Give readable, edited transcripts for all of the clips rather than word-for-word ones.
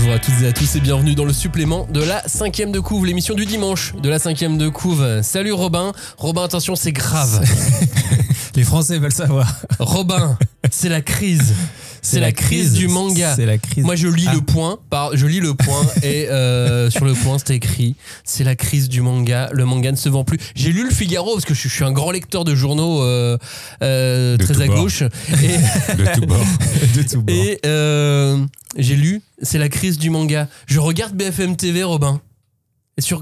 Bonjour à toutes et à tous et bienvenue dans le supplément de la 5e de couve, l'émission du dimanche de la 5e de couve. Salut Robin. Robin, attention, c'est grave. Les Français veulent savoir. Robin, c'est la crise. C'est la crise du manga. C'est la crise. Moi, je lis le point. Et sur le point, c'était écrit c'est la crise du manga. Le manga ne se vend plus. J'ai lu le Figaro parce que je suis un grand lecteur de journaux très à gauche. Et de tout bord. De tout bord. Et j'ai lu c'est la crise du manga. Je regarde BFM TV, Robin.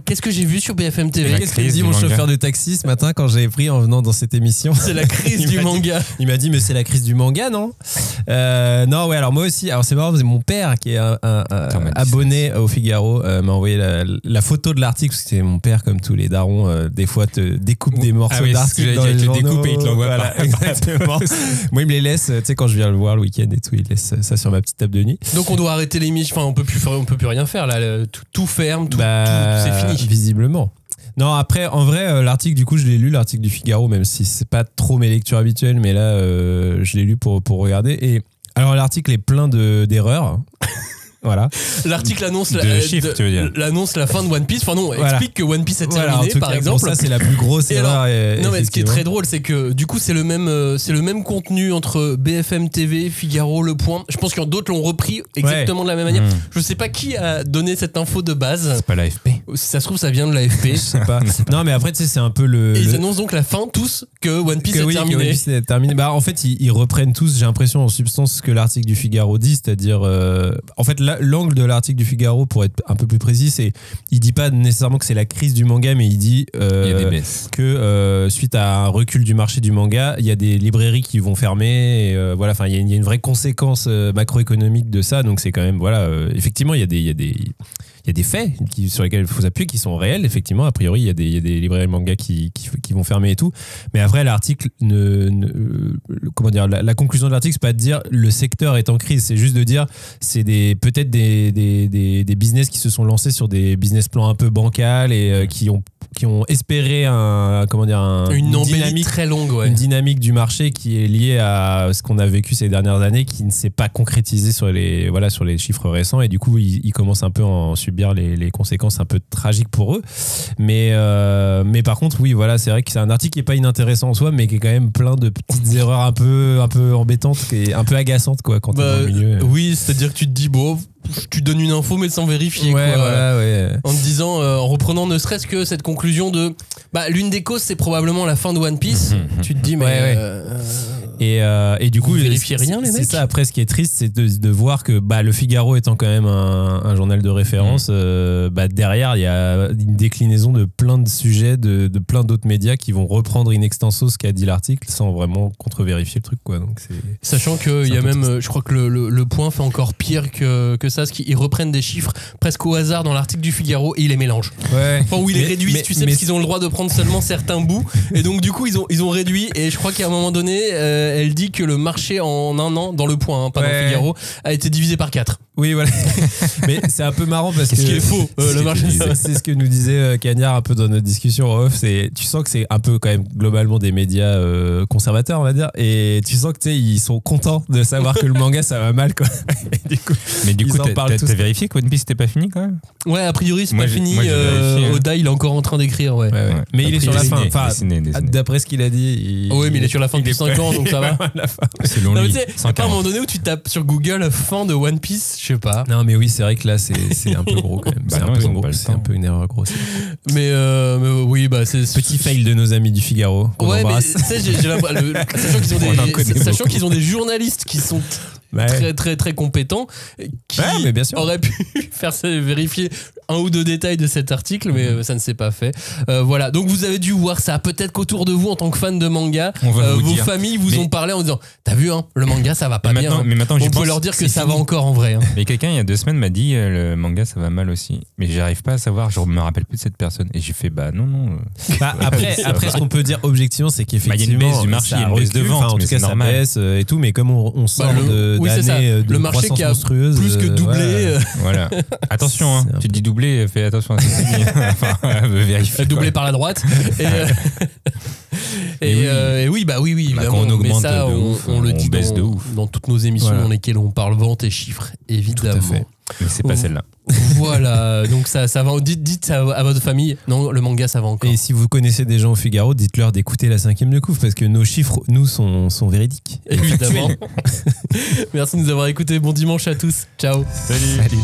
Qu'est-ce que j'ai vu sur BFM TV? Qu'est-ce qu'il dit mon chauffeur de taxi ce matin quand j'ai pris en venant dans cette émission? C'est la crise du manga. Il m'a dit mais c'est la crise du manga, non? Non, ouais, alors moi aussi. Alors c'est marrant, c'est mon père qui est un abonné au Figaro m'a envoyé la photo de l'article parce que c'est mon père, comme tous les darons, des fois te découpe des morceaux d'articles dans les journaux. Découpe et il te l'envoie pas. Exactement. Moi il me les laisse, tu sais, quand je viens le voir le week-end et tout, il laisse ça sur ma petite table de nuit. Donc on doit arrêter l'émission. Enfin, on peut plus rien faire là. Tout ferme, tout c'est fini. Visiblement. Non, après, en vrai, l'article, du coup, je l'ai lu, l'article du Figaro, même si c'est pas trop mes lectures habituelles, mais là, je l'ai lu pour regarder. Et alors, l'article est plein d'erreurs. Voilà. L'article annonce l'annonce la fin de One Piece. Enfin non, explique que One Piece est terminé, par exemple. Ça, c'est la plus grosse erreur. Non, mais ce qui est très drôle, c'est que du coup, c'est le même contenu entre BFM TV, Figaro, Le Point. Je pense que d'autres l'ont repris exactement de la même manière. Je sais pas qui a donné cette info de base. C'est pas l'AFP. Si ça se trouve, ça vient de l'AFP. Je sais pas. Non, mais après, tu sais, c'est un peu le. Et ils annoncent donc la fin, tous, que One Piece est terminé. Que One Piece est terminé. Bah, en fait, ils reprennent tous, j'ai l'impression, en substance, ce que l'article du Figaro dit, c'est-à-dire. En fait, l'angle de l'article du Figaro, pour être un peu plus précis, c'est il dit pas nécessairement que c'est la crise du manga, mais il dit que suite à un recul du marché du manga, il y a des librairies qui vont fermer. Et, voilà, enfin, il y a une vraie conséquence macroéconomique de ça. Donc c'est quand même effectivement, il y a des faits sur lesquels il faut s'appuyer qui sont réels. Effectivement, a priori, il y a des librairies manga qui vont fermer et tout. Mais après, l'article comment dire, la conclusion de l'article, c'est pas de dire le secteur est en crise, c'est juste de dire c'est peut-être des business qui se sont lancés sur des business plans un peu bancals et qui ont espéré une dynamique très longue, une dynamique du marché qui est liée à ce qu'on a vécu ces dernières années, qui ne s'est pas concrétisé sur les chiffres récents, et du coup ils commencent un peu à en subir les conséquences un peu tragiques pour eux. Mais par contre, oui, voilà, c'est vrai que c'est un article qui est pas inintéressant en soi, mais qui est quand même plein de petites erreurs un peu embêtantes et un peu agaçantes, quoi, quand t'es dans le milieu. Oui, c'est-à-dire que tu te dis tu donnes une info mais sans vérifier, quoi. En te disant, en reprenant ne serait-ce que cette conclusion de l'une des causes, c'est probablement la fin de One Piece. Tu te dis et du coup, vérifiez rien, les mecs. C'est ça. Après, ce qui est triste, c'est de voir que le Figaro étant quand même un journal de référence, derrière il y a une déclinaison de plein de sujets de plein d'autres médias qui vont reprendre in extenso ce qu'a dit l'article sans vraiment contre-vérifier le truc, quoi. Donc sachant qu'il y a même triste. Je crois que le Point fait encore pire que ça, parce qu'ils reprennent des chiffres presque au hasard dans l'article du Figaro et ils les mélangent. Enfin, où ils les réduisent, tu sais, parce qu'ils ont le droit de prendre seulement certains bouts, et donc du coup ils ont réduit, et je crois qu'à un moment donné elle dit que le marché en un an dans le Point, pas dans le Figaro, a été divisé par 4. Oui, voilà. Mais c'est un peu marrant parce que ce qui est faux, le marché. C'est ce que nous disait Cagnard un peu dans notre discussion en off. Tu sens que c'est un peu quand même globalement des médias conservateurs, on va dire, et tu sens que tu sais, ils sont contents de savoir que le manga ça va mal, quoi. Mais du coup, t'as vérifié que One Piece c'était pas fini quand même? Ouais, a priori c'est pas fini. Oda il est encore en train d'écrire, mais il est sur la fin. Enfin, d'après ce qu'il a dit. Oui, mais il est sur la fin depuis 5 ans, donc ça va. C'est long. Tu sais, à un moment donné où tu tapes sur Google fin de One Piece, je sais pas. Non, mais oui, c'est vrai que là c'est un peu gros quand même. C'est un peu une erreur grosse. Mais oui, c'est petit fail de nos amis du Figaro. Mais sachant qu'ils ont des journalistes qui sont très très très compétents, qui mais bien sûr, auraient pu vérifier un ou deux détails de cet article, mais ça ne s'est pas fait. Voilà, donc vous avez dû voir ça. Peut-être qu'autour de vous, en tant que fan de manga, vos familles vous ont parlé en disant t'as vu, le manga ça va pas bien. Mais maintenant, on peut leur dire que ça va encore en vrai. Et quelqu'un il y a 2 semaines m'a dit le manga ça va mal aussi, mais j'arrive pas à savoir, je me rappelle plus de cette personne, et j'ai fait non. Après ce qu'on peut dire objectivement, c'est qu'effectivement il y a une baisse du marché, il y a une baisse de vente, en tout cas ça baisse et tout, mais comme on sort d'années de le marché qui a monstrueuse, plus que doublé. Voilà. Attention, tu te dis doublé, fais attention à ce que tu dis. Vérifie. Doublé par la droite. Et oui, évidemment. Quand on augmente mais ça, de ouf, on le dit baisse de ouf. dans toutes nos émissions dans lesquelles on parle vente et chiffres, évidemment. Tout à fait. Mais c'est pas celle-là. Voilà, donc ça va. Dites ça à votre famille. Non, le manga, ça va encore. Et si vous connaissez des gens au Figaro, dites-leur d'écouter la 5e de couvre parce que nos chiffres, nous, sont véridiques. Évidemment. Merci de nous avoir écoutés. Bon dimanche à tous. Ciao. Salut.